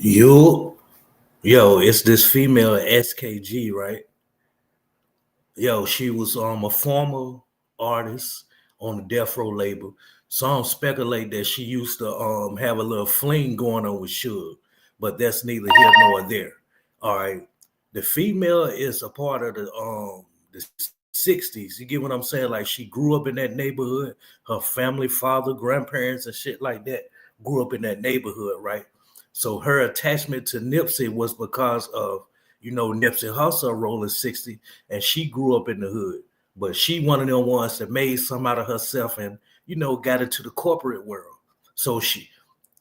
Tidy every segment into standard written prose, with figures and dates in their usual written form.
Yo, it's this female SKG, right? Yo, she was a former artist on the Death Row label. Some speculate that she used to have a little fling going on with Suge, but that's neither here nor there. All right. The female is a part of the 60s. You get what I'm saying? Like she grew up in that neighborhood. Her family, father, grandparents, and shit like that grew up in that neighborhood, right? So her attachment to Nipsey was because of Nipsey Hussle rolling 60, and she grew up in the hood. But she one of them ones that made some out of herself and got into the corporate world. So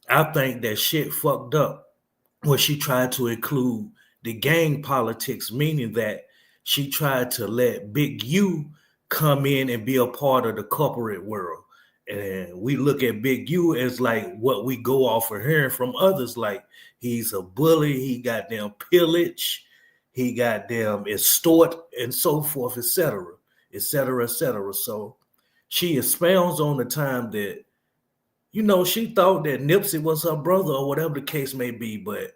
I think that shit fucked up when she tried to include the gang politics, meaning that she tried to let Big U come in and be a part of the corporate world. And we look at Big U as like what we go off of hearing from others, like he's a bully, he got them pillage, he got them extort, and so forth, etc., etc., etc. So she expounds on the time that she thought that Nipsey was her brother or whatever the case may be, but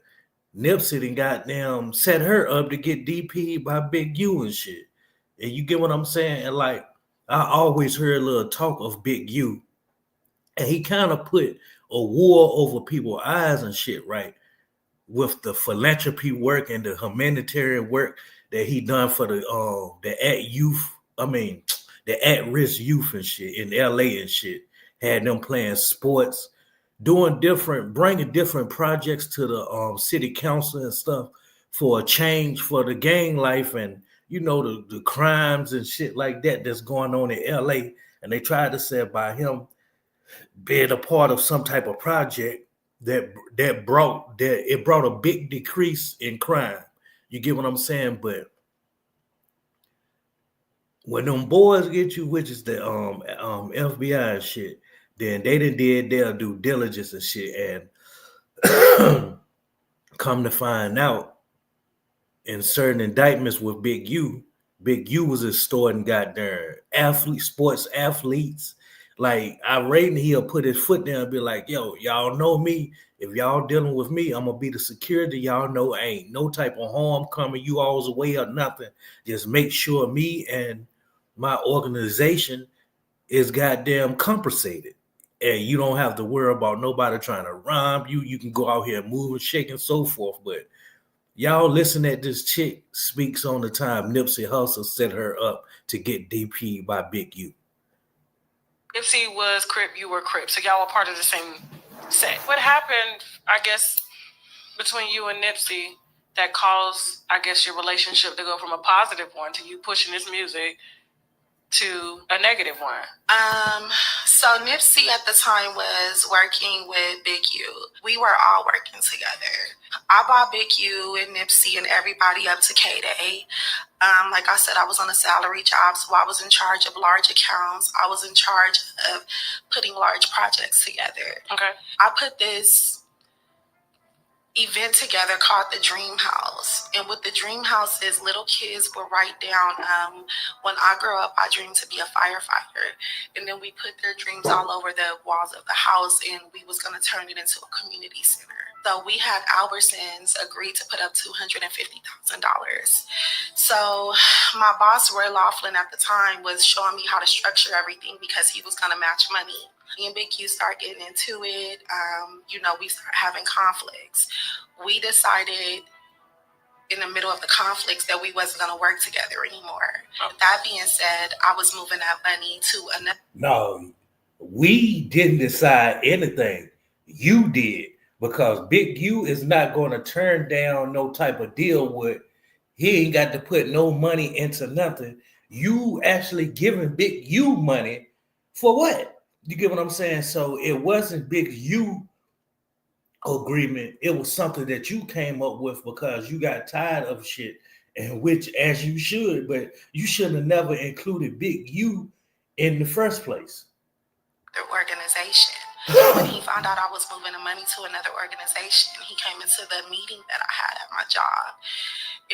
Nipsey done goddamn set her up to get DP by Big U and shit. And you get what I'm saying? And like, I always heard a little talk of Big U, and he kind of put a war over people's eyes and shit, right? With the philanthropy work and the humanitarian work that he done for the at youth, I mean, the at risk youth and shit in LA and shit. Had them playing sports, bringing different projects to the city council and stuff for a change for the gang life and the crimes and shit like that that's going on in LA. And they tried to say by him being a part of some type of project that brought a big decrease in crime. You get what I'm saying? But when them boys get you, which is the FBI and shit, then they did their due diligence and shit, and come to find out in certain indictments with Big U was extorting goddamn sports athletes. Like I rating, he'll put his foot down and be like, "Yo, y'all know me. If y'all dealing with me, I'm gonna be the security. Y'all know ain't no type of harm coming you all's way or nothing. Just make sure me and my organization is goddamn compensated. And you don't have to worry about nobody trying to rob you. You can go out here moving, shaking, so forth. But y'all listen at this chick speaks on the time Nipsey Hussle set her up to get DP by Big U. Nipsey was Crip, you were Crip, so y'all were part of the same set. What happened, I guess, between you and Nipsey that caused, I guess, your relationship to go from a positive one to you pushing his music to a negative one? So Nipsey at the time was working with Big U. We were all working together. I brought Big U and Nipsey and everybody up to K-Day. Like I said, I was on a salary job, so I was in charge of large accounts. I was in charge of putting large projects together. Okay. I put this event together called the Dream House. And what the Dream House is, little kids will write down, when I grow up, I dream to be a firefighter. And then we put their dreams all over the walls of the house, and we was going to turn it into a community center. So we had Albertsons agree to put up $250,000. So my boss, Roy Laughlin, at the time was showing me how to structure everything because he was going to match money. Me and Big Q start getting into it. We start having conflicts. We decided in the middle of the conflicts that we wasn't going to work together anymore. Oh. That being said, I was moving that money to another. No, we didn't decide anything. You did, because Big U is not going to turn down no type of deal with. He ain't got to put no money into nothing. You actually giving Big U money for what? You get what I'm saying? So it wasn't Big U agreement. It was something that you came up with because you got tired of shit, and which as you should, but you should have never included Big U in the first place. The organization. When he found out I was moving the money to another organization, he came into the meeting that I had at my job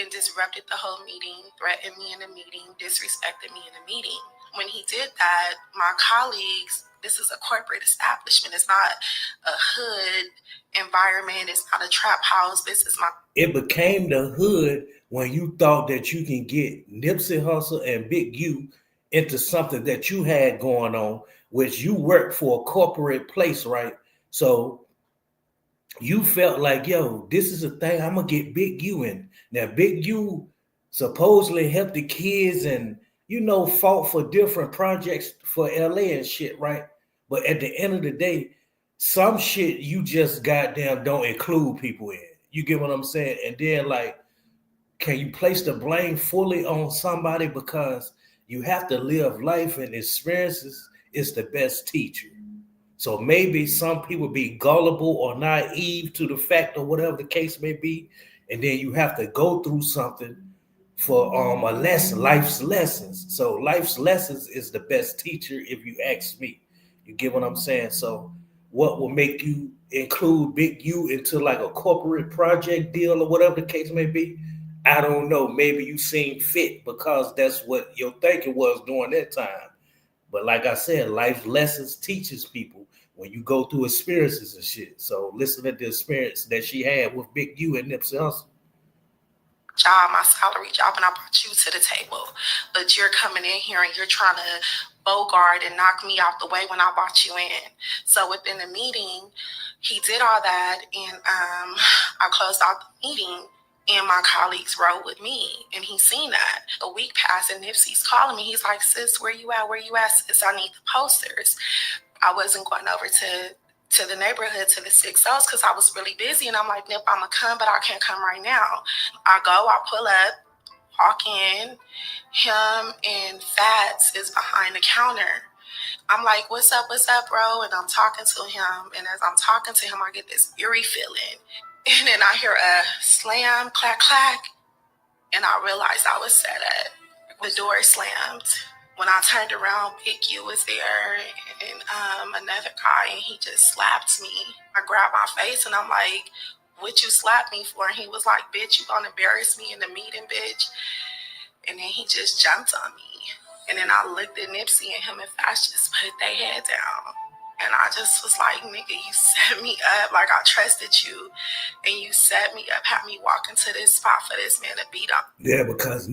and disrupted the whole meeting, threatened me in the meeting, disrespected me in the meeting. when he did that, my colleagues, this is a corporate establishment. It's not a hood environment. It's not a trap house. This is my... It became the hood when you thought that you can get Nipsey Hussle and Big U into something that you had going on, which you worked for a corporate place, right? So you felt like, yo, this is a thing I'm gonna get Big U in. Now, Big U supposedly helped the kids and, you know, fought for different projects for LA and shit, right? But at the end of the day, some shit you just goddamn don't include people in. You get what I'm saying? And then, like, can you place the blame fully on somebody? Because you have to live life, and experiences is the best teacher. So maybe some people be gullible or naive to the fact or whatever the case may be. And then you have to go through something for a lesson, life's lessons. So life's lessons is the best teacher if you ask me. You get what I'm saying? So what will make you include Big U into like a corporate project deal or whatever the case may be? I don't know. Maybe you seem fit because that's what your thinking was during that time. But like I said, life lessons teaches people when you go through experiences and shit. So listen to the experience that she had with Big U and Nipsey Hussle. Job, my salary job, and I brought you to the table. But you're coming in here and you're trying to bogart and knock me out the way when I brought you in. So within the meeting, he did all that, and I closed out the meeting. And my colleagues rode with me, and he seen that. A week passed, and Nipsey's calling me. He's like, sis, where you at? Where you at, sis? I need the posters. I wasn't going over to the neighborhood, to the 6Os, because I was really busy. And I'm like, Nip, I'm going to come, but I can't come right now. I go, I pull up, walk in. Him and Fats is behind the counter. I'm like, what's up, bro? And I'm talking to him. And as I'm talking to him, I get this eerie feeling. And then I hear a slam, clack, clack. And I realized I was set up. The door slammed. When I turned around, Big U was there and another guy, and he just slapped me. I grabbed my face and I'm like, what you slapped me for? And he was like, bitch, you gonna embarrass me in the meeting, bitch? And then he just jumped on me. And then I looked at Nipsey, and him and Fast just put their head down. And I just was like, nigga, you set me up. Like, I trusted you. And you set me up, had me walk into this spot for this man to beat up. Yeah, because,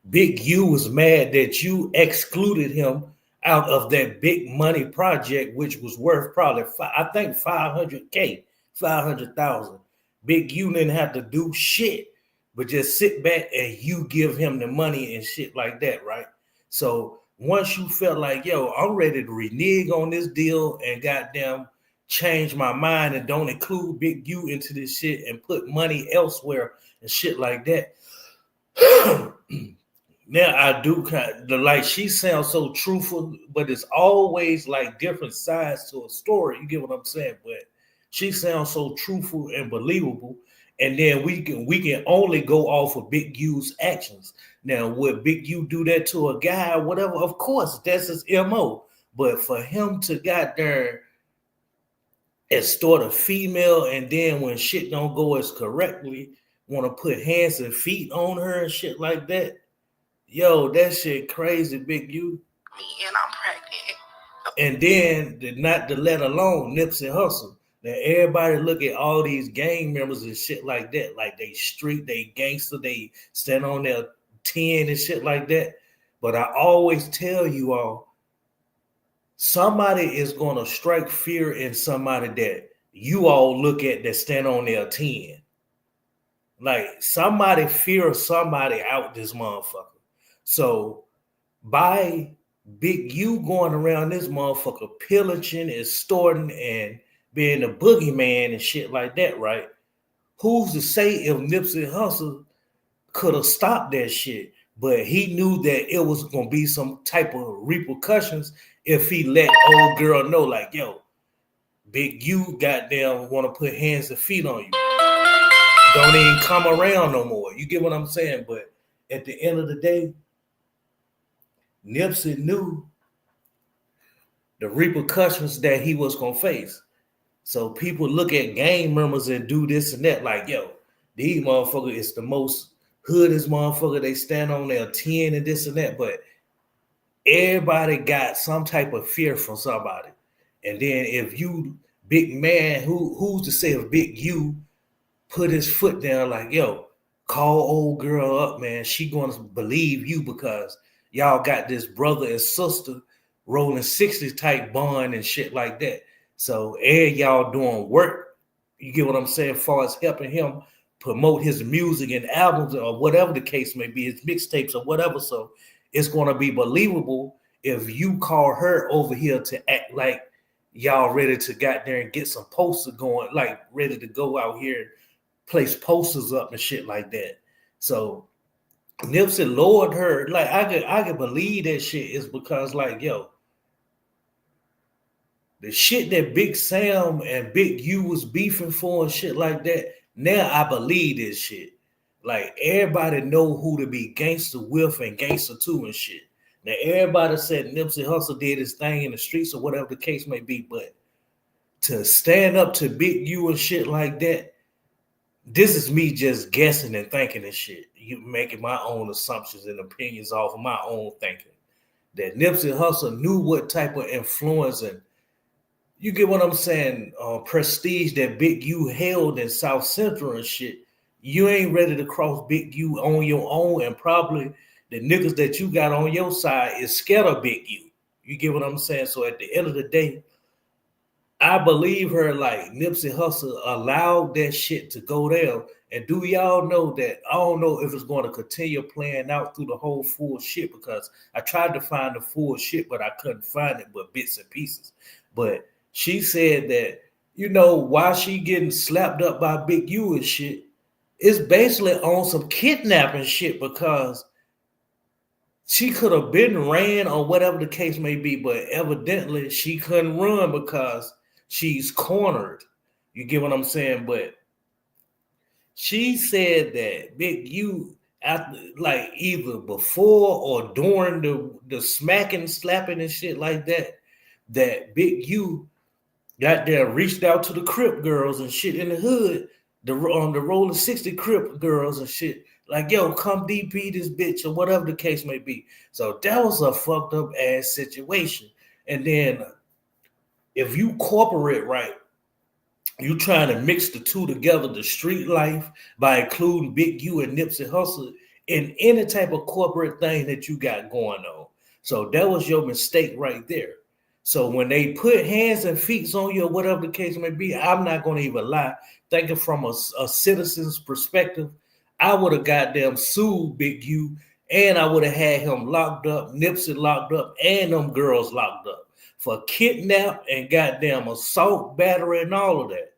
Big U was mad that you excluded him out of that big money project, which was worth probably, I think, $500K, $500,000. Big U didn't have to do shit, but just sit back and you give him the money and shit like that, right? So once you felt like, yo, I'm ready to renege on this deal and goddamn change my mind and don't include Big U into this shit and put money elsewhere and shit like that. Now I do kind of, like, she sounds so truthful, but it's always like different sides to a story. You get what I'm saying? But she sounds so truthful and believable. And then we can only go off of Big U's actions. Now, would Big U do that to a guy or whatever? Of course, that's his MO. But for him to goddamn extort a female, and then when shit don't go as correctly, want to put hands and feet on her and shit like that, yo, that shit crazy, Big U. And I'm pregnant. And then not to let alone Nipsey Hussle. Now everybody look at all these gang members and shit like that, like they street, they gangster, they stand on their 10 and shit like that. But I always tell you all, somebody is gonna strike fear in somebody that you all look at that stand on their 10. Like, somebody fear somebody out this motherfucker. So by Big U going around this motherfucker pillaging, extorting, and being a boogeyman and shit like that, right? Who's to say if Nipsey Hussle could have stopped that shit? But he knew that it was gonna be some type of repercussions if he let old girl know, like, yo, Big U goddamn want to put hands and feet on you. Don't even come around no more. You get what I'm saying? But at the end of the day, Nipsey knew the repercussions that he was gonna face. So people look at gang members and do this and that, like, yo, these motherfuckers is the most hoodest motherfucker. They stand on their 10 and this and that. But everybody got some type of fear from somebody. And then if you big man, who's to say if big you put his foot down like, yo, call old girl up, man. She gonna believe you because y'all got this brother and sister rolling 60s type bond and shit like that. So and y'all doing work, you get what I'm saying, as far as helping him promote his music and albums or whatever the case may be, his mixtapes or whatever. So it's gonna be believable if you call her over here to act like y'all ready to get there and get some posters going, like ready to go out here and place posters up and shit like that. So Nipsey lowered her. Like I could believe that shit is because like, yo, the shit that Big Sam and Big U was beefing for and shit like that, now I believe this shit. Like everybody know who to be gangster with and gangster to and shit. Now everybody said Nipsey Hussle did his thing in the streets or whatever the case may be, but to stand up to Big U and shit like that, this is me just guessing and thinking and shit. You making my own assumptions and opinions off of my own thinking. That Nipsey Hussle knew what type of influence and you get what I'm saying, prestige that Big U held in South Central and shit. You ain't ready to cross Big U on your own, and probably the niggas that you got on your side is scared of Big U. You get what I'm saying? So at the end of the day, I believe her like Nipsey Hussle allowed that shit to go down. And do y'all know that I don't know if it's going to continue playing out through the whole full shit because I tried to find the full shit, but I couldn't find it but bits and pieces. But she said that, you know, why she getting slapped up by Big U and shit, it's basically on some kidnapping shit because she could have been ran or whatever the case may be, but evidently she couldn't run because she's cornered. You get what I'm saying? But she said that Big U, after, like either before or during the smacking, slapping and shit like that, that Big U got there, reached out to the Crip girls and shit in the hood, the Rolling 60 Crip girls and shit. Like, yo, come DP this bitch or whatever the case may be. So that was a fucked up ass situation. And then if you corporate right, you trying to mix the two together, the street life, by including Big U and Nipsey Hussle in any type of corporate thing that you got going on. So that was your mistake right there. So when they put hands and feet on you or whatever the case may be, I'm not going to even lie. Thinking from a citizen's perspective, I would have goddamn sued Big U and I would have had him locked up, Nipsey locked up, and them girls locked up for kidnap and goddamn assault, battery, and all of that.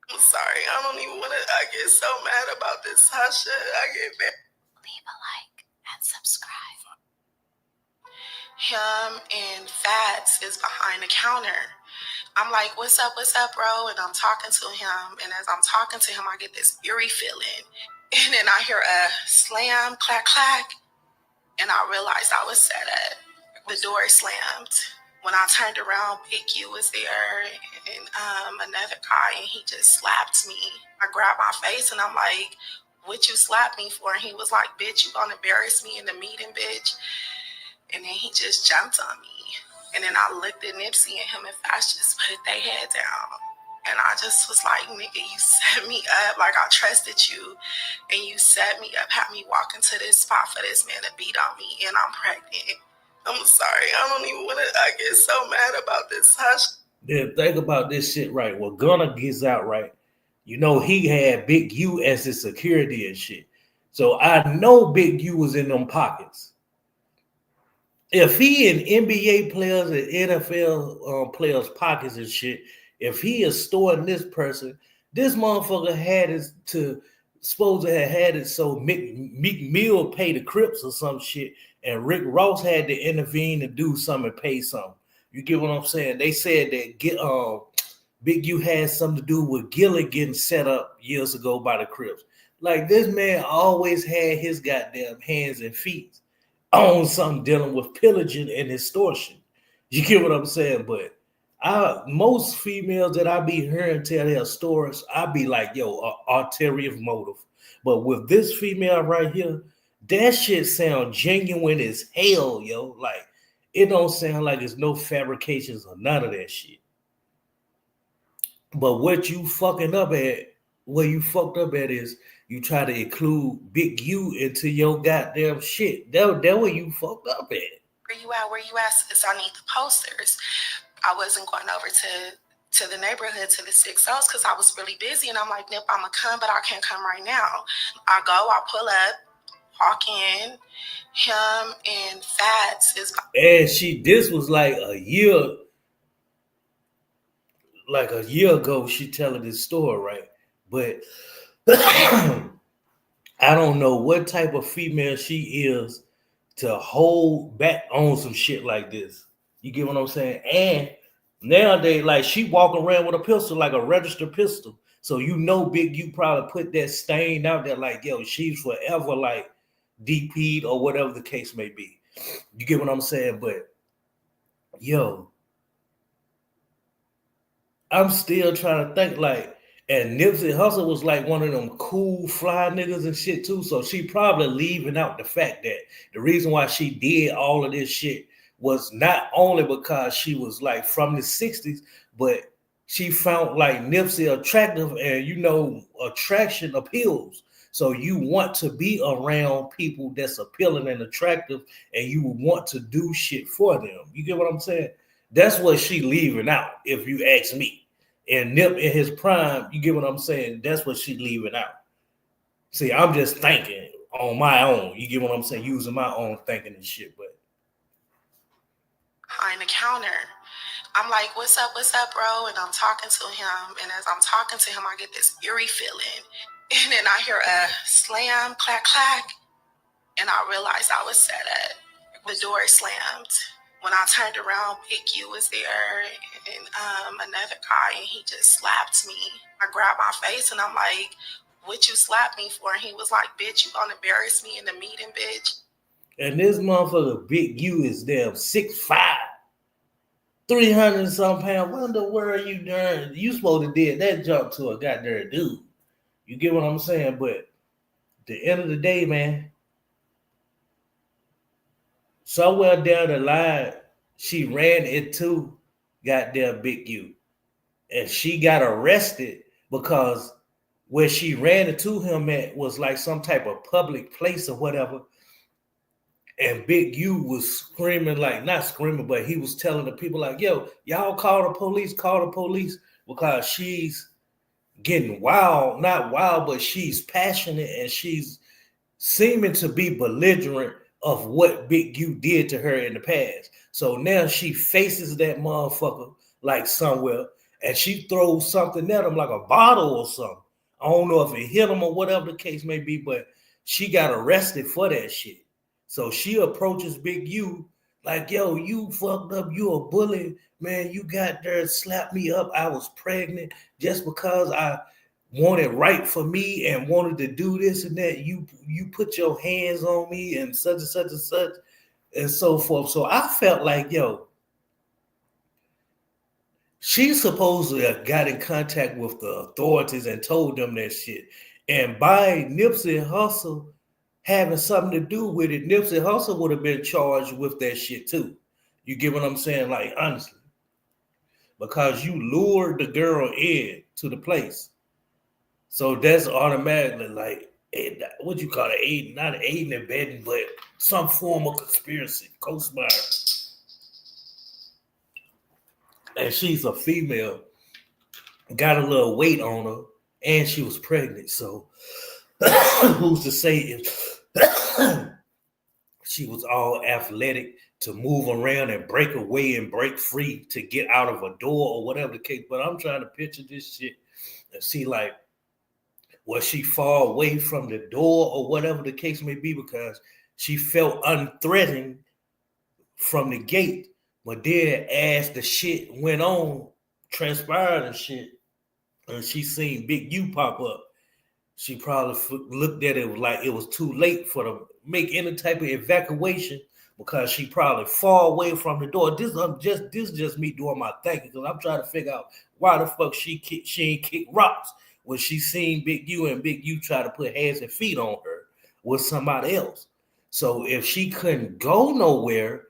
I'm sorry. I don't even want to. I get so mad about this hush. I get mad. Leave a like and subscribe. Him and Fats is behind the counter. I'm like, what's up, bro? And I'm talking to him. And as I'm talking to him, I get this eerie feeling. And then I hear a slam, clack, clack. And I realized I was set up. The door slammed. When I turned around, Big U was there and another guy, and he just slapped me. I grabbed my face and I'm like, what you slapped me for? And he was like, bitch, you gonna embarrass me in the meeting, bitch? And then he just jumped on me. And then I looked at Nipsey and him and Fast just put their head down. And I just was like, nigga, you set me up. Like, I trusted you. And you set me up, had me walk into this spot for this man to beat on me. And I'm pregnant. I'm sorry. I don't even want to. I get so mad about this hush. Then think about this shit right. Well, Gunna gets out right. You know, he had Big U as his security and shit. So I know Big U was in them pockets. If he in NBA players and NFL players' pockets and shit, if he is storing this person, this motherfucker had it to supposed to have had it so Meek Mill pay the Crips or some shit, and Rick Ross had to intervene and do something and pay something. You get what I'm saying? They said that Big U had something to do with Gillen getting set up years ago by the Crips. Like, this man always had his goddamn hands and feet on something dealing with pillaging and extortion. You get what I'm saying? But most females that I be hearing tell their stories, I be like, yo, ulterior motive. But with this female right here, that shit sound genuine as hell, yo. Like, it don't sound like there's no fabrications or none of that shit. But what you fucking up at, where you fucked up at is you try to include Big U into your goddamn shit. That where you fucked up at. Where you at? Where you at? Sis, I need the posters. I wasn't going over to the neighborhood, to the 6Os, because I was really busy. And I'm like, Nip, I'm going to come, but I can't come right now. I go, I pull up, walk in, him and Fats is... And this was like a year ago, she telling this story, right? But I don't know what type of female she is to hold back on some shit like this. You get what I'm saying? And nowadays, like, she walking around with a pistol, like a registered pistol. So you know Big U probably put that stain out there like, yo, she's forever like DP'd or whatever the case may be. You get what I'm saying? But yo, I'm still trying to think, like, and Nipsey Hussle was like one of them cool fly niggas and shit too. So she probably leaving out the fact that the reason why she did all of this shit was not only because she was like from the 60s, but she found like Nipsey attractive, and you know, attraction appeals. So you want to be around people that's appealing and attractive, and you want to do shit for them. You get what I'm saying? That's what she leaving out, if you ask me. And Nip in his prime, you get what I'm saying? That's what she leaving out. See, I'm just thinking on my own. You get what I'm saying? Using my own thinking and shit. But behind the counter, I'm like, what's up, bro? And I'm talking to him. And as I'm talking to him, I get this eerie feeling. And then I hear a slam, clack, clack. And I realized I was set up. The door slammed. When I turned around, Big U was there and another guy, and he just slapped me. I grabbed my face and I'm like, what you slap me for? And he was like, bitch, you gonna embarrass me in the meeting, bitch? And this motherfucker Big U is damn 6'5", 300 and some pounds. What in the world you doing? You supposed to did that jump to a goddamn dude. You get what I'm saying? But at the end of the day, man, somewhere down the line, she ran into goddamn Big U. And she got arrested because where she ran into him at was like some type of public place or whatever. And Big U was screaming, like, not screaming, but he was telling the people like, yo, y'all call the police, because she's getting wild, not wild, but she's passionate and she's seeming to be belligerent of what Big U did to her in the past. So now she faces that motherfucker like somewhere, and she throws something at him like a bottle or something. I don't know if it hit him or whatever the case may be, but she got arrested for that shit. So she approaches Big U like, yo, you fucked up, you a bully, man, you got there and slapped me up. I was pregnant just because I wanted right for me and wanted to do this and that. You put your hands on me and such and such and such and so forth. So I felt like, yo, she's supposed to have got in contact with the authorities and told them that shit. And by Nipsey Hussle having something to do with it, Nipsey Hussle would have been charged with that shit too. You get what I'm saying? Like, honestly. Because you lured the girl in to the place. So that's automatically like, what you call it? Not aiding and abetting, but some form of conspiracy, co-conspire. And she's a female, got a little weight on her, and she was pregnant. So who's to say if she was all athletic to move around and break away and break free to get out of a door or whatever the case. But I'm trying to picture this shit and see, like, was she far away from the door or whatever the case may be, because she felt unthreatened from the gate. But then as the shit went on, transpired and shit, and she seen Big U pop up, she probably looked at it like it was too late for them to make any type of evacuation, because she probably far away from the door. This is just me doing my thinking, because I'm trying to figure out why the fuck she ain't kick rocks when she seen Big U and Big U try to put hands and feet on her with somebody else. So if she couldn't go nowhere,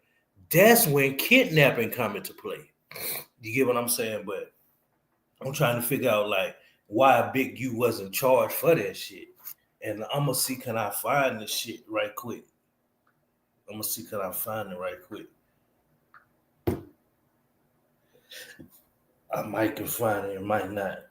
that's when kidnapping come into play. You get what I'm saying? But I'm trying to figure out like why Big U wasn't charged for that shit. And I'm gonna see can I find this shit right quick. I'm gonna see can I find it right quick. I might can find it, might not.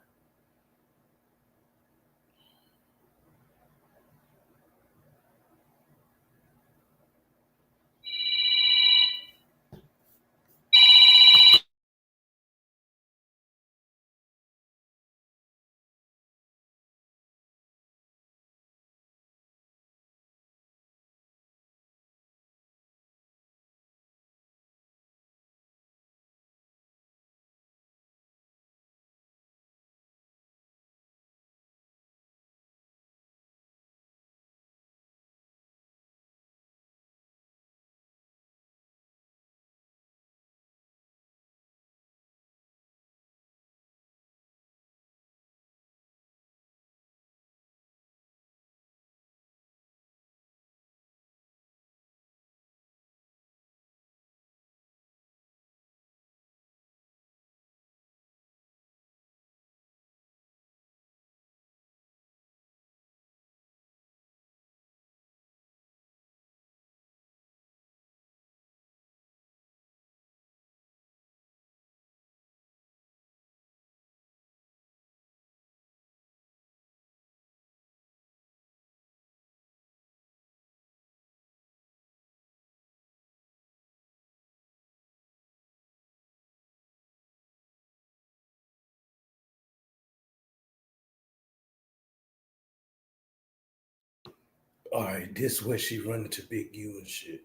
All right, this where she run into Big U and shit.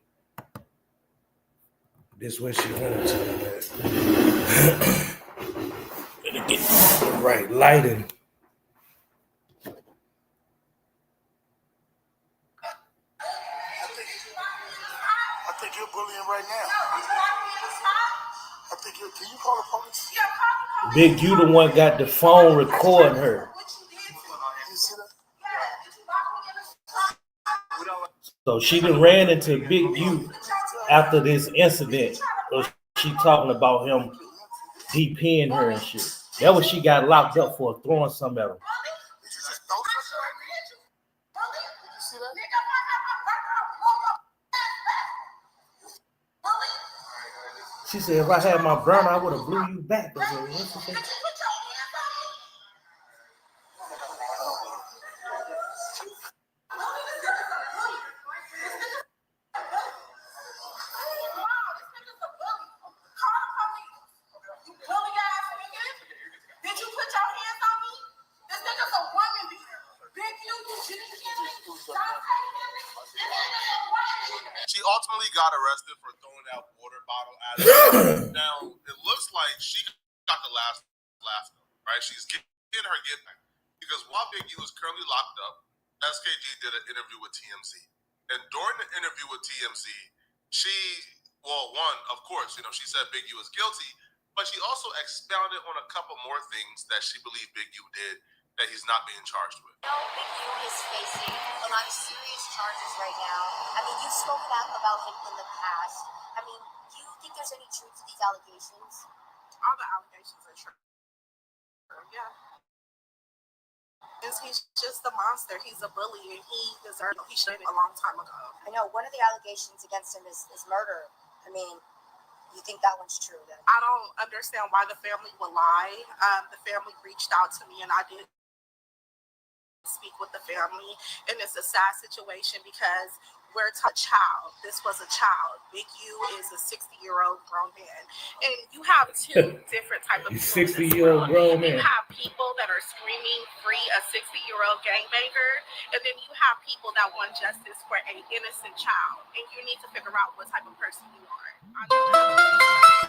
This where she run into him at. Better get the right lighting. I think you're bullying right now. I think can you call the police? Big U the one got the phone recording her. You see that? So she done ran into Big U after this incident. So she talking about him DPing her and shit. That was she got locked up for throwing something at him. Did you just throw something? Did you see that? She said, if I had my burner, I would have blew you back. I said, what's the thing? She ultimately got arrested for throwing that water bottle at her. Now, it looks like she got the last laugh, right? She's getting her get back. Because while Big U is currently locked up, SKG did an interview with TMZ. And during the interview with TMZ, one, of course, she said Big U is guilty, but she also expounded on a couple more things that she believed Big U did that he's not being charged with. Big U is facing a lot of serious charges right now. I mean, you've spoken out about him in the past. I mean, do you think there's any truth to these allegations? All the allegations are true. Yeah. He's just a monster. He's a bully, and he deserved it. He should have a long time ago. I know. One of the allegations against him is murder. I mean, you think that one's true then? I don't understand why the family would lie. The family reached out to me, and I did speak with the family, and it's a sad situation because we're a child. This was a child. Big U is a 60-year-old grown man, and you have two different types of people. 60-year-old grown man. You have people that are screaming free a 60-year-old gangbanger, and then you have people that want justice for an innocent child, and you need to figure out what type of person you are.